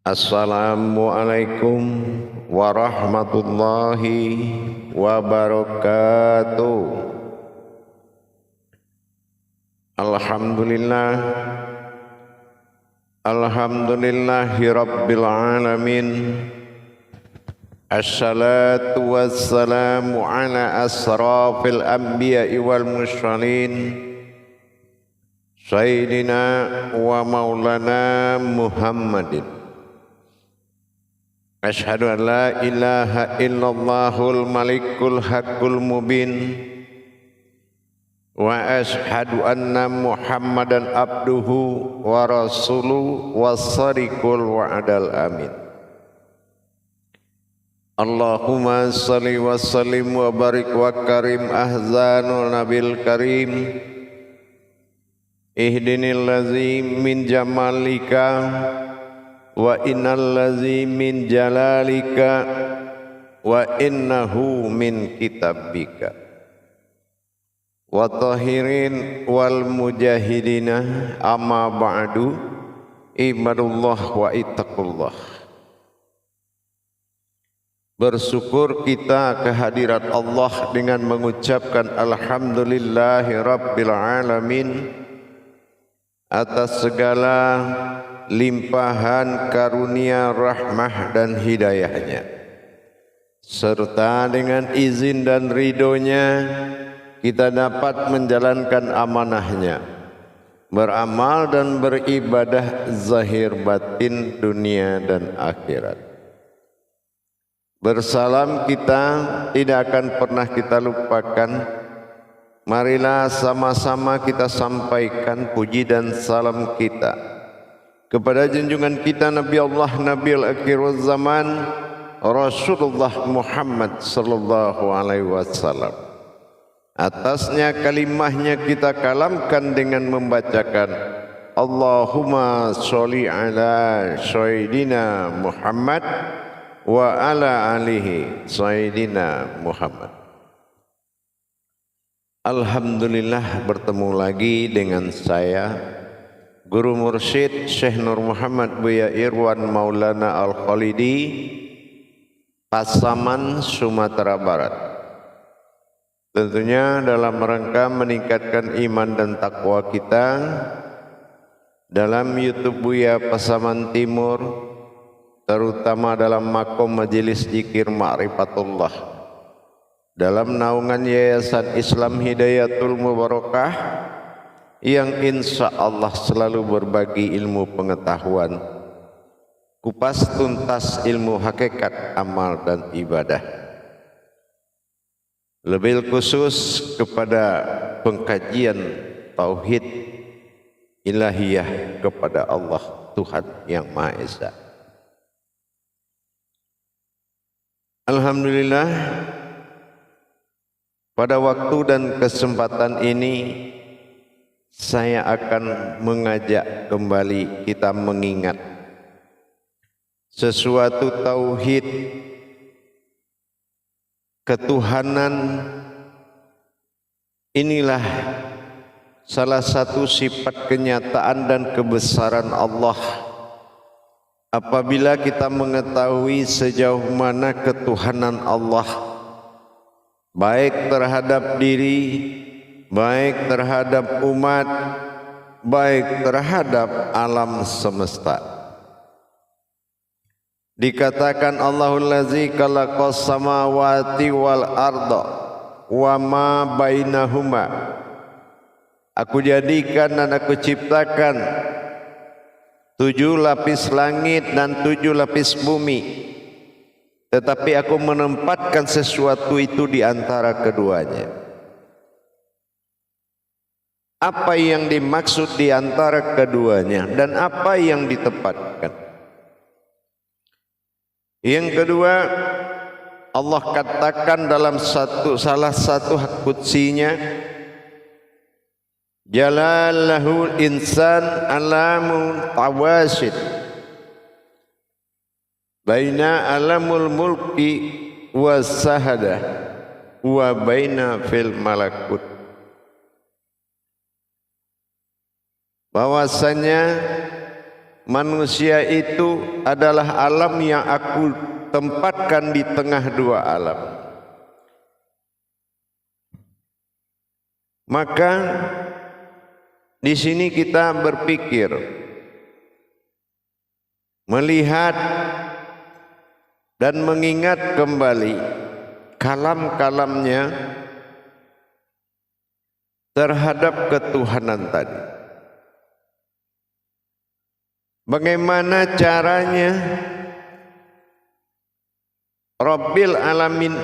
Assalamualaikum warahmatullahi wabarakatuh. Alhamdulillah, alhamdulillahi rabbil alamin. Assalatu wassalamu ala asrafil anbiya'i wal mursalin, Sayyidina wa maulana Muhammadin. Asyhadu an la ilaha illallahul malikul haqqul mubin wa asyhadu anna Muhammadan abduhu wa rasuluhu was-sadiqul wa'dal amin. Allahumma salli wa sallim wa barik wa karim ahzanul nabil karim. Ihdinil ladzi min jamalika wa innal ladzi min jalalika wa innahu min kitabika wa tahirin wal mujahidina amma ba'du ibadullah wa ittaqullah. Bersyukur kita kehadirat Allah dengan mengucapkan alhamdulillahi rabbil alamin atas segala limpahan karunia rahmah dan hidayahnya, serta dengan izin dan ridhonya kita dapat menjalankan amanahnya, beramal dan beribadah zahir batin dunia dan akhirat. Bersalam kita tidak akan pernah kita lupakan. Marilah sama-sama kita sampaikan puji dan salam kita kepada junjungan kita Nabi Allah Nabiul Akhirul Zaman Rasulullah Muhammad sallallahu alaihi wasallam. Atasnya kalimahnya kita kalamkan dengan membacakan Allahumma sholli ala sayyidina Muhammad wa ala alihi sayyidina Muhammad. Alhamdulillah, bertemu lagi dengan saya Guru Mursyid Syekh Nur Muhammad Buya Irwan Maulana Al-Khalidi, Pasaman, Sumatera Barat. Tentunya dalam rangka meningkatkan iman dan takwa kita dalam YouTube Buya Pasaman Timur, terutama dalam makom majelis zikir Ma'rifatullah, dalam naungan Yayasan Islam Hidayatul Mubarakah yang insya Allah selalu berbagi ilmu pengetahuan, kupas tuntas ilmu hakikat amal dan ibadah, lebih khusus kepada pengkajian tauhid ilahiyah kepada Allah Tuhan yang Maha Esa. Alhamdulillah, pada waktu dan kesempatan ini saya akan mengajak kembali kita mengingat sesuatu tauhid ketuhanan. Inilah salah satu sifat kenyataan dan kebesaran Allah. Apabila kita mengetahui sejauh mana ketuhanan Allah, baik terhadap diri, baik terhadap umat, baik terhadap alam semesta. Dikatakan Allahul ladzi khalaqas samawati wal arda wa ma bainahuma. Aku jadikan dan aku ciptakan 7 lapis langit dan 7 lapis bumi, tetapi aku menempatkan sesuatu itu di antara keduanya. Apa yang dimaksud di antara keduanya dan apa yang ditempatkan? Yang kedua, Allah katakan dalam salah satu hak qudsinya, Jalalahul insan alamul tawasid baina alamul mulki was-sahada wa baina fil malakut. Bahwasanya manusia itu adalah alam yang aku tempatkan di tengah dua alam. Maka di sini kita berpikir, melihat dan mengingat kembali kalam-kalamnya terhadap ketuhanan tadi. Bagaimana caranya Rabbil Alamin,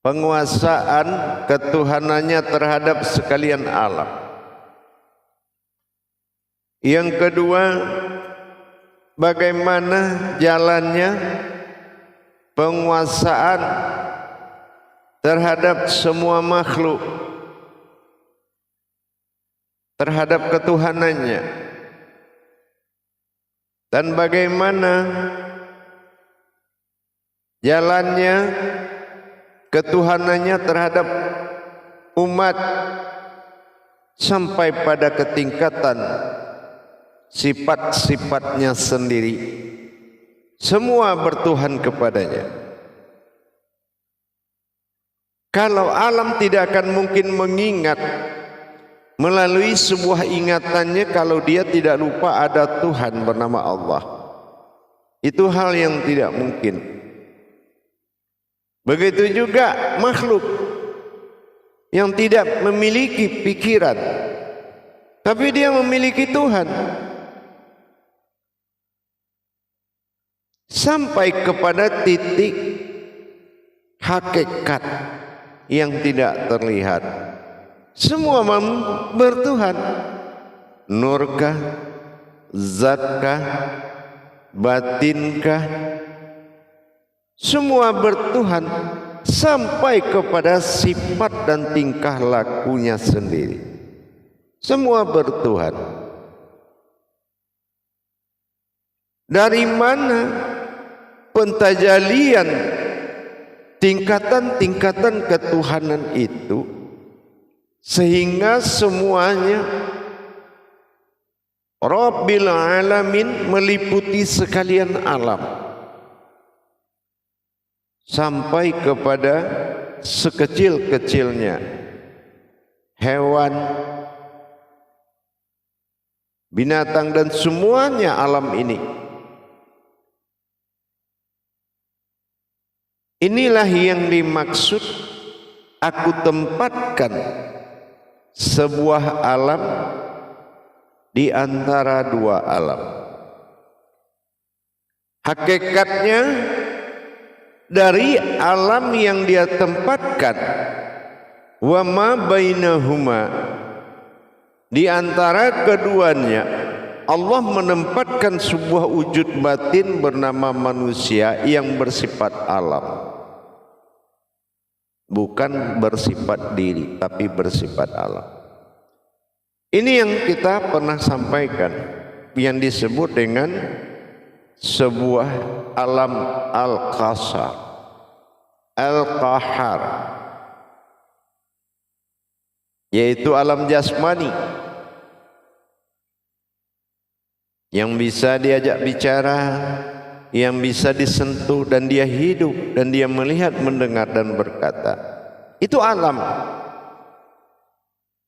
penguasaan ketuhanannya terhadap sekalian alam. Yang kedua, bagaimana jalannya penguasaan terhadap semua makhluk, terhadap ketuhanannya, dan bagaimana jalannya ketuhanannya terhadap umat sampai pada ketingkatan sifat-sifatnya sendiri. Semua bertuhan kepadanya. Kalau alam tidak akan mungkin mengingat melalui sebuah ingatannya kalau dia tidak lupa ada Tuhan bernama Allah. Itu hal yang tidak mungkin. Begitu juga makhluk yang tidak memiliki pikiran, tapi dia memiliki Tuhan. Sampai kepada titik hakikat yang tidak terlihat. Semua bertuhan. Nurkah, zatkah, batinkah, semua bertuhan sampai kepada sifat dan tingkah lakunya sendiri. Semua bertuhan. Dari mana pentajalian tingkatan-tingkatan ketuhanan itu sehingga semuanya Rabbil Alamin meliputi sekalian alam sampai kepada sekecil-kecilnya hewan, binatang dan semuanya alam ini. Inilah yang dimaksud aku tempatkan sebuah alam di antara dua alam. Hakikatnya dari alam yang dia tempatkan, wa ma bainahuma, di antara keduanya Allah menempatkan sebuah wujud batin bernama manusia yang bersifat alam. Bukan bersifat diri, tapi bersifat alam. Ini yang kita pernah sampaikan, yang disebut dengan sebuah alam al-qasar, al-qahar, yaitu alam jasmani yang bisa diajak bicara, yang bisa disentuh dan dia hidup dan dia melihat, mendengar dan berkata. Itu alam.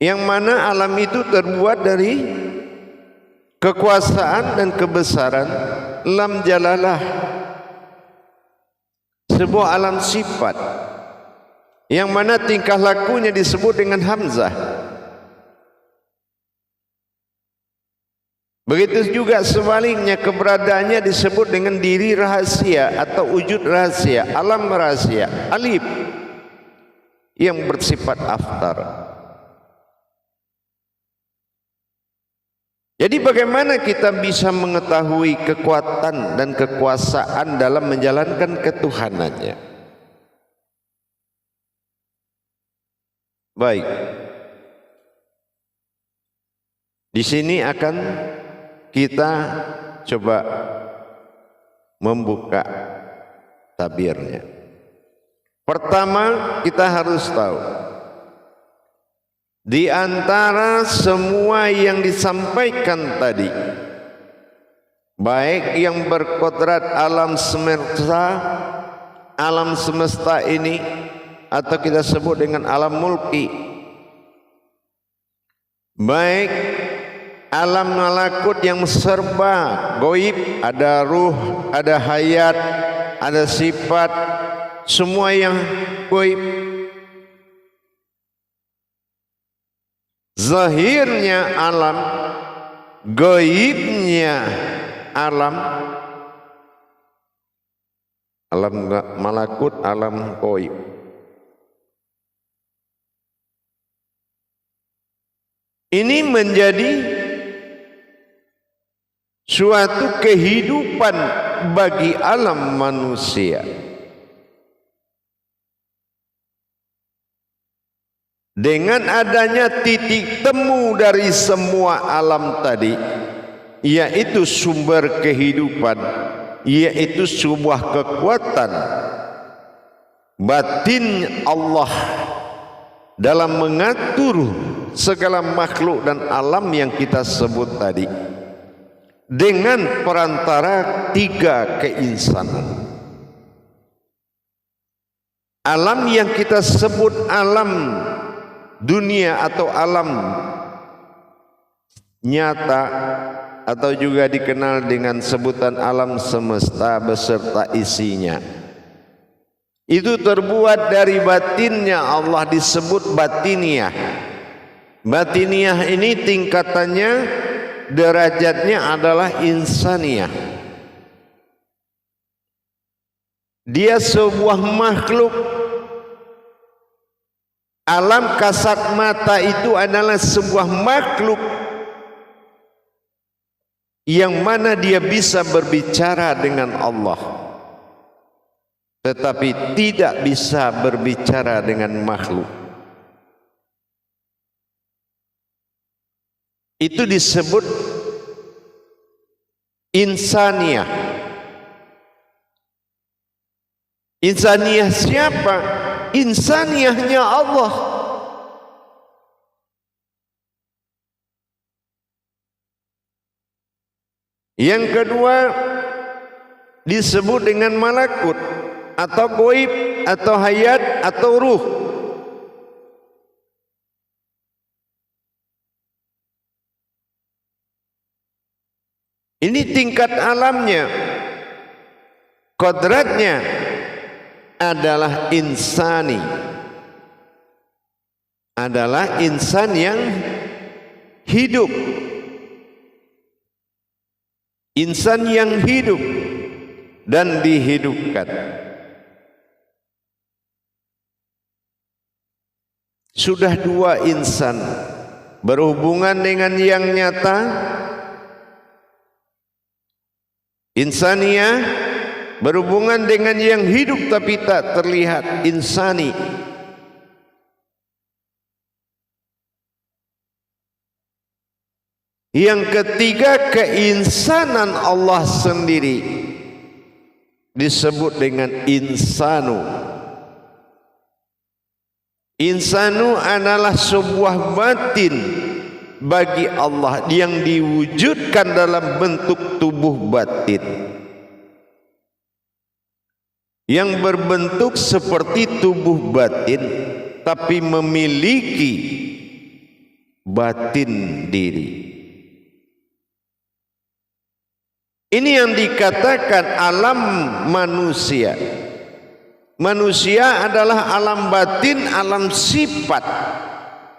Yang mana alam itu terbuat dari kekuasaan dan kebesaran lam jalalah, sebuah alam sifat yang mana tingkah lakunya disebut dengan hamzah. Begitu juga sebaliknya keberadaannya disebut dengan diri rahasia atau wujud rahasia, alam rahasia, alif yang bersifat aftar. Jadi bagaimana kita bisa mengetahui kekuatan dan kekuasaan dalam menjalankan ketuhanannya? Baik. Di sini akan kita coba membuka tabirnya. Pertama, kita harus tahu Di antara semua yang disampaikan tadi, baik yang berkodrat alam semesta ini, atau kita sebut dengan alam mulki, baik alam malakut yang serba gaib, ada ruh, ada hayat, ada sifat, semua yang gaib. Zahirnya alam, gaibnya alam malakut, alam gaib. Ini menjadi suatu kehidupan bagi alam manusia. Dengan adanya titik temu dari semua alam tadi, yaitu sumber kehidupan, yaitu sebuah kekuatan batin Allah dalam mengatur segala makhluk dan alam yang kita sebut tadi dengan perantara tiga keinsanan. Alam yang kita sebut alam dunia atau alam nyata, atau juga dikenal dengan sebutan alam semesta beserta isinya, itu terbuat dari batinnya Allah, disebut batiniah. Batiniah ini tingkatannya, derajatnya adalah insaniah. Dia sebuah makhluk. Alam kasat mata itu adalah sebuah makhluk yang mana dia bisa berbicara dengan Allah, tetapi tidak bisa berbicara dengan makhluk. Itu disebut insaniah. Insaniah siapa? Insaniahnya Allah. Yang kedua disebut dengan malakut atau gaib atau hayat atau ruh. Ini tingkat alamnya. Kodratnya adalah insani, adalah insan yang hidup, insan yang hidup dan dihidupkan. Sudah dua insan berhubungan dengan yang nyata, insaniah berhubungan dengan yang hidup tapi tak terlihat, insani. Yang ketiga, keinsanan Allah sendiri disebut dengan insanu. Insanu adalah sebuah batin bagi Allah yang diwujudkan dalam bentuk tubuh batin, yang berbentuk seperti tubuh batin tapi memiliki batin diri. Ini yang dikatakan alam manusia. Manusia adalah alam batin, alam sifat,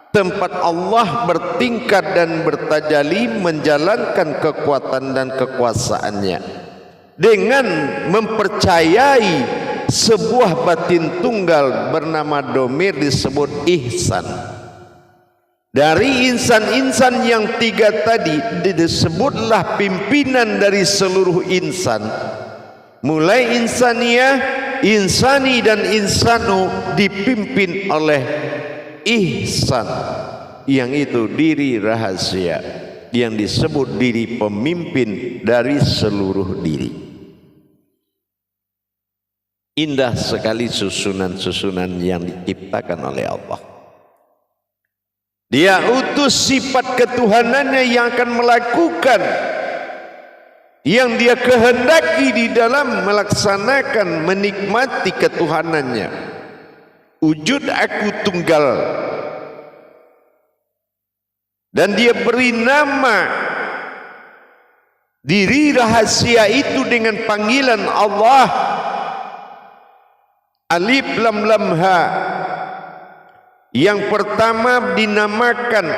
tempat Allah bertingkat dan bertajalli menjalankan kekuatan dan kekuasaannya dengan mempercayai sebuah batin tunggal bernama domir, disebut ihsan. Dari insan-insan yang tiga tadi disebutlah pimpinan dari seluruh insan, mulai insaniah, insani dan insanu dipimpin oleh ihsan, yang itu diri rahasia yang disebut diri pemimpin dari seluruh diri. Indah sekali susunan-susunan yang diciptakan oleh Allah. Dia utus sifat ketuhanannya yang akan melakukan yang dia kehendaki di dalam melaksanakan menikmati ketuhanannya. Wujud aku tunggal. Dan dia beri nama diri rahasia itu dengan panggilan Allah. Alif lam lam ha. Yang pertama dinamakan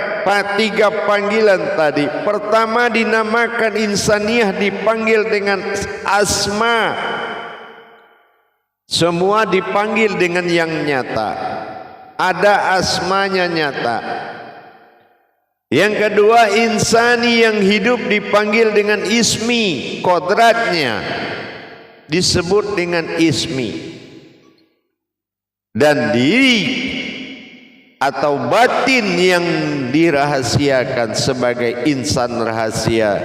tiga panggilan tadi. Pertama dinamakan insaniyah, dipanggil dengan asma. Semua dipanggil dengan yang nyata. Ada asmanya nyata. Yang kedua insani, yang hidup dipanggil dengan ismi, kodratnya disebut dengan ismi. Dan diri atau batin yang dirahasiakan sebagai insan rahasia,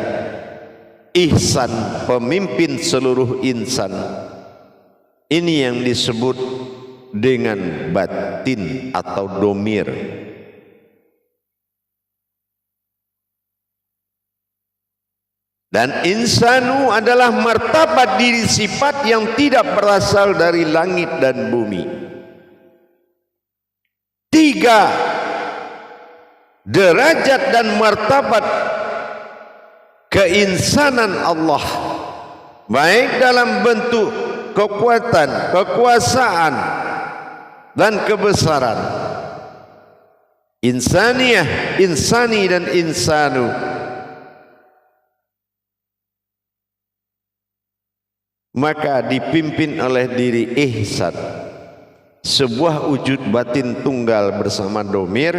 ihsan, pemimpin seluruh insan. Ini yang disebut dengan batin atau domir. Dan insanu adalah martabat diri sifat yang tidak berasal dari langit dan bumi. Tiga derajat dan martabat keinsanan Allah, baik dalam bentuk kekuatan, kekuasaan dan kebesaran. Insaniyah, insani dan insanu. Maka dipimpin oleh diri ihsan, sebuah wujud batin tunggal bersama domir,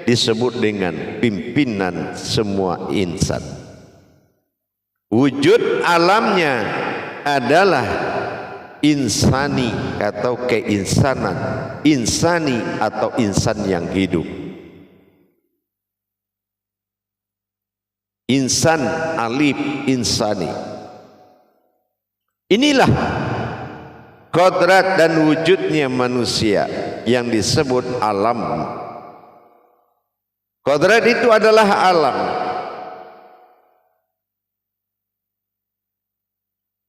disebut dengan pimpinan semua insan. Wujud alamnya adalah insani atau keinsanan, insani atau insan yang hidup. Insan alif insani. Inilah kodrat dan wujudnya manusia yang disebut alam. Kodrat itu adalah alam.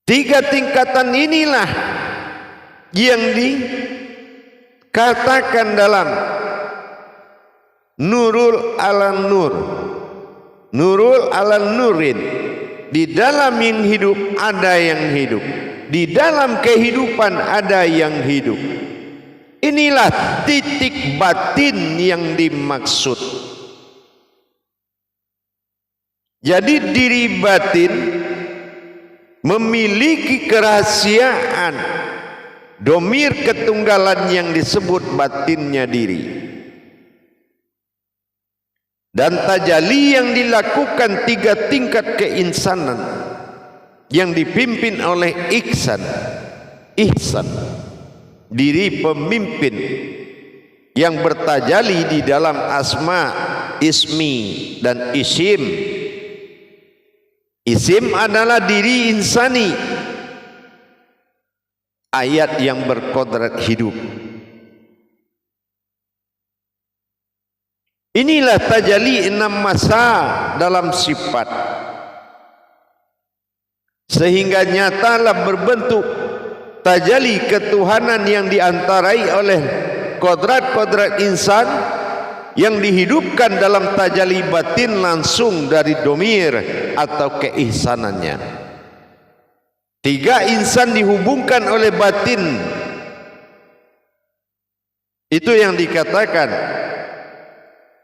Tiga tingkatan inilah yang dikatakan dalam Nurul ala Nur, Nurul ala Nurin. Di dalam yang hidup ada yang hidup, di dalam kehidupan ada yang hidup. Inilah titik batin yang dimaksud. Jadi diri batin memiliki kerahasiaan, domir ketunggalan yang disebut batinnya diri. Dan tajalli yang dilakukan tiga tingkat keinsanan yang dipimpin oleh ihsan, diri pemimpin yang bertajalli di dalam asma, ismi dan isim. Isim adalah diri insani, ayat yang berkodrat hidup. Inilah tajalli 6 masa dalam sifat, sehingga nyatalah berbentuk tajalli ketuhanan yang diantarai oleh kodrat-kodrat insan yang dihidupkan dalam tajalli batin langsung dari domir atau keihsanannya. Tiga insan dihubungkan oleh batin. Itu yang dikatakan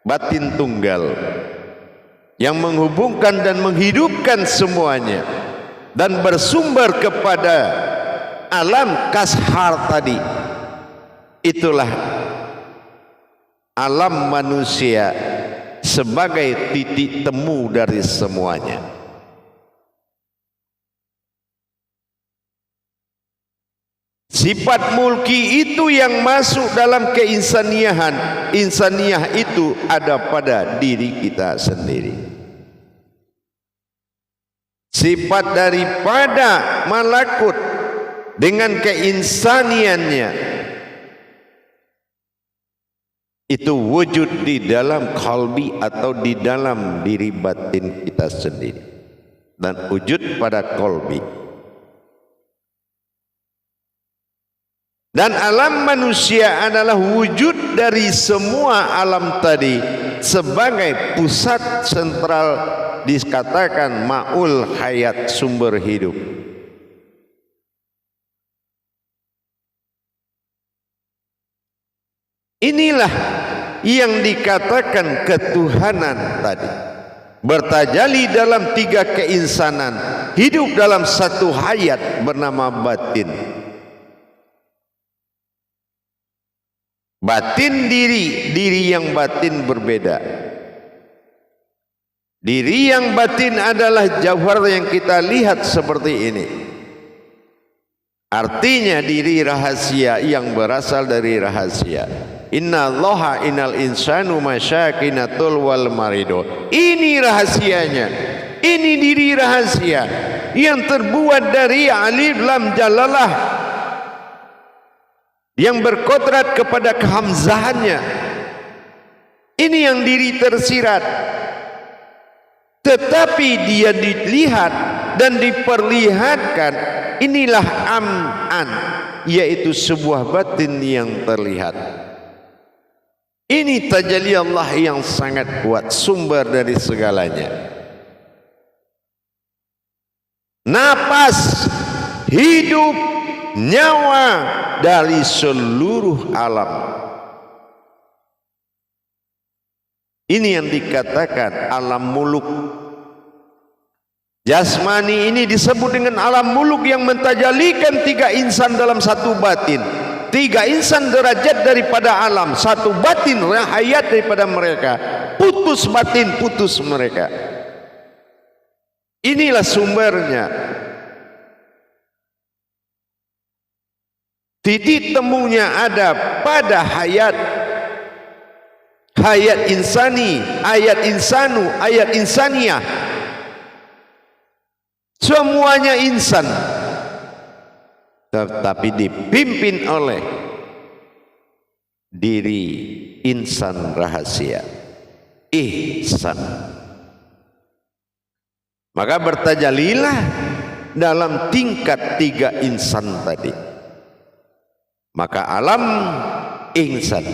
batin tunggal, yang menghubungkan dan menghidupkan semuanya dan bersumber kepada alam kashar tadi. Itulah alam manusia sebagai titik temu dari semuanya. Sifat mulki itu yang masuk dalam keinsaniahan. Insaniyah itu ada pada diri kita sendiri. Sifat daripada malakut dengan keinsaniannya itu wujud di dalam qalbi atau di dalam diri batin kita sendiri, dan wujud pada qalbi. Dan alam manusia adalah wujud dari semua alam tadi sebagai pusat sentral, dikatakan ma'ul hayat, sumber hidup. Inilah yang dikatakan ketuhanan tadi, bertajalli dalam tiga keinsanan, hidup dalam satu hayat bernama batin. Batin diri yang batin berbeda. Diri yang batin adalah jauhar yang kita lihat seperti ini. Artinya diri rahasia yang berasal dari rahasia. Inna allaha innal insanu masyakinatul wal marido. Ini rahasianya. Ini diri rahasia yang terbuat dari alif lam jalalah, yang berkodrat kepada kehamzahannya. Ini yang diri tersirat. Tetapi dia dilihat dan diperlihatkan. Inilah am'an, yaitu sebuah batin yang terlihat. Ini tajalli Allah yang sangat kuat, sumber dari segalanya. Napas, hidup, nyawa dari seluruh alam. Ini yang dikatakan alam muluk. Jasmani ini disebut dengan alam muluk yang mentajalikan tiga insan dalam satu batin. Tiga insan derajat daripada alam, satu batin hayat daripada mereka. Putus batin, putus mereka. Inilah sumbernya. Titik temunya ada pada hayat. Hayat insani, ayat insanu, ayat insaniyah. Semuanya insan, tetapi dipimpin oleh diri insan rahasia, ihsan. Maka bertajalilah dalam tingkat tiga insan tadi. Maka alam insan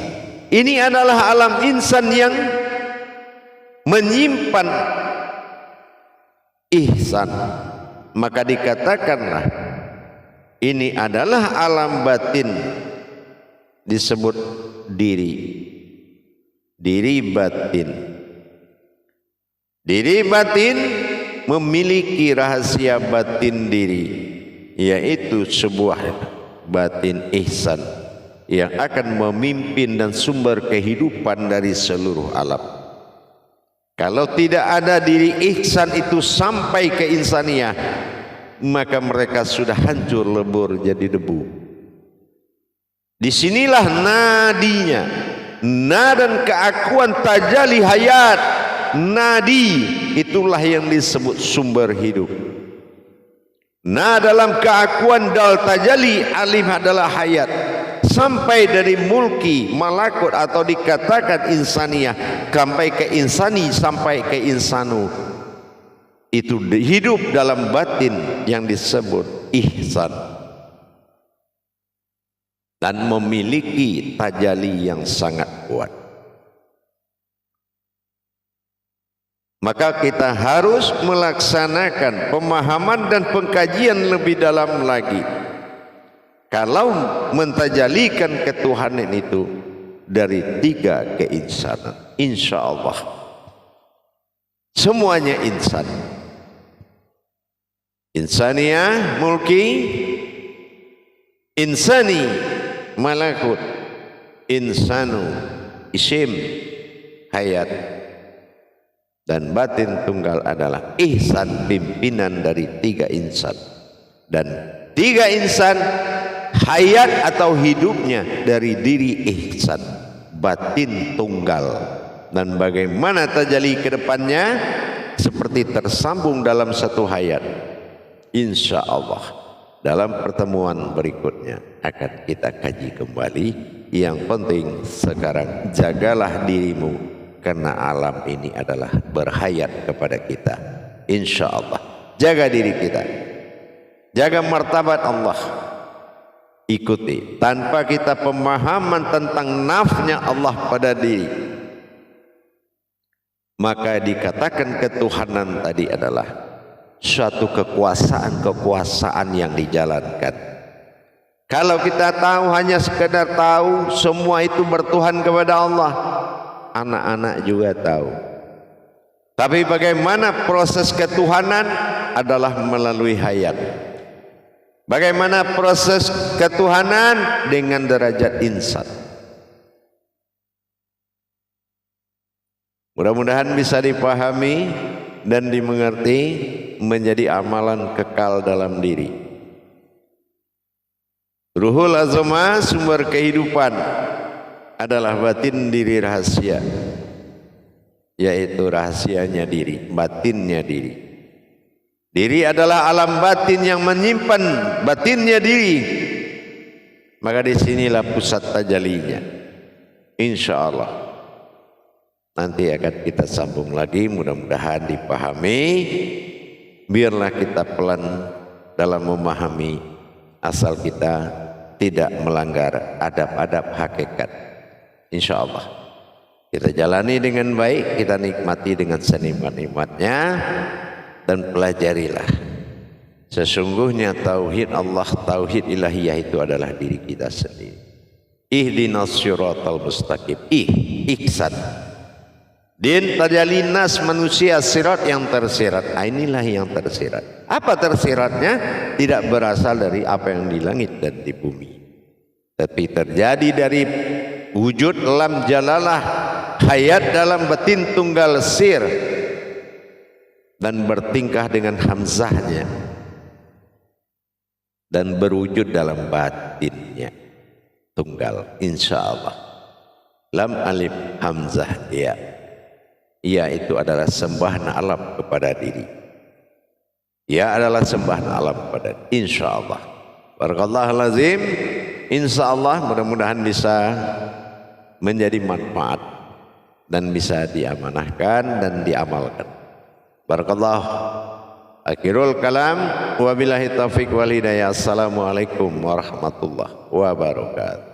ini adalah alam insan yang menyimpan ihsan. Maka dikatakanlah ini adalah alam batin, disebut diri. Diri batin. Diri batin memiliki rahasia batin diri, yaitu sebuah batin ihsan yang akan memimpin dan sumber kehidupan dari seluruh alam. Kalau tidak ada diri ihsan itu sampai ke insaniyah, maka mereka sudah hancur lebur jadi debu. Disinilah nadinya, dan keakuan tajalli hayat. Nadi itulah yang disebut sumber hidup. Dalam keakuan dal tajalli alif adalah hayat, sampai dari mulki, malakut atau dikatakan insaniyah, sampai ke insani, sampai ke insanu. Itu hidup dalam batin yang disebut ihsan, dan memiliki tajalli yang sangat kuat. Maka kita harus melaksanakan pemahaman dan pengkajian lebih dalam lagi. Kalau mentajalikan ketuhanan itu dari tiga keinsanan, insya Allah semuanya insan. Insaniyah mulki, insani malakut, insanu isim hayat, dan batin tunggal adalah ihsan, pimpinan dari tiga insan. Dan tiga insan hayat atau hidupnya dari diri ihsan, batin tunggal. Dan bagaimana tajalli ke depannya seperti tersambung dalam satu hayat. Insya Allah dalam pertemuan berikutnya akan kita kaji kembali. Yang penting sekarang jagalah dirimu, karena alam ini adalah berhayat kepada kita. Insya Allah jaga diri kita, jaga martabat Allah, ikuti. Tanpa kita pemahaman tentang nafsnya Allah pada diri, maka dikatakan ketuhanan tadi adalah suatu kekuasaan yang dijalankan. Kalau kita tahu, hanya sekedar tahu semua itu bertuhan kepada Allah, anak-anak juga tahu. Tapi bagaimana proses ketuhanan adalah melalui hayat. Bagaimana proses ketuhanan dengan derajat insan. Mudah-mudahan bisa dipahami dan dimengerti, menjadi amalan kekal dalam diri. Ruhul azma, sumber kehidupan, adalah batin diri rahasia, yaitu rahasianya diri, batinnya diri. Diri adalah alam batin yang menyimpan batinnya diri. Maka disinilah pusat tajalinya. Insya Allah nanti akan kita sambung lagi, mudah-mudahan dipahami. Biarlah kita pelan dalam memahami, asal kita tidak melanggar adab-adab hakikat. Insya Allah kita jalani dengan baik, kita nikmati dengan senikmat-nikmatnya, dan pelajarilah. Sesungguhnya tauhid Allah, tauhid ilahiyah itu adalah diri kita sendiri. Ihdinas siratal mustaqim, ihsan. Din tajalinas manusia sirat yang tersirat. Inilah yang tersirat. Apa tersiratnya? Tidak berasal dari apa yang di langit dan di bumi, tapi terjadi dari wujud lam jalalah, hayat dalam batin tunggal sir, dan bertingkah dengan hamzahnya, dan berwujud dalam batinnya tunggal. Insya Allah lam alif hamzah ya. Ia itu adalah sembahan alam kepada diri. Ia adalah sembahan alam kepada diri. Insya Allah. Barakallahu lazim. Insya Allah mudah-mudahan bisa menjadi manfaat dan bisa diamanahkan dan diamalkan. Barakallahu. Akhirul kalam. Wabillahi taufiq wal hidayah. Assalamualaikum warahmatullahi wabarakatuh.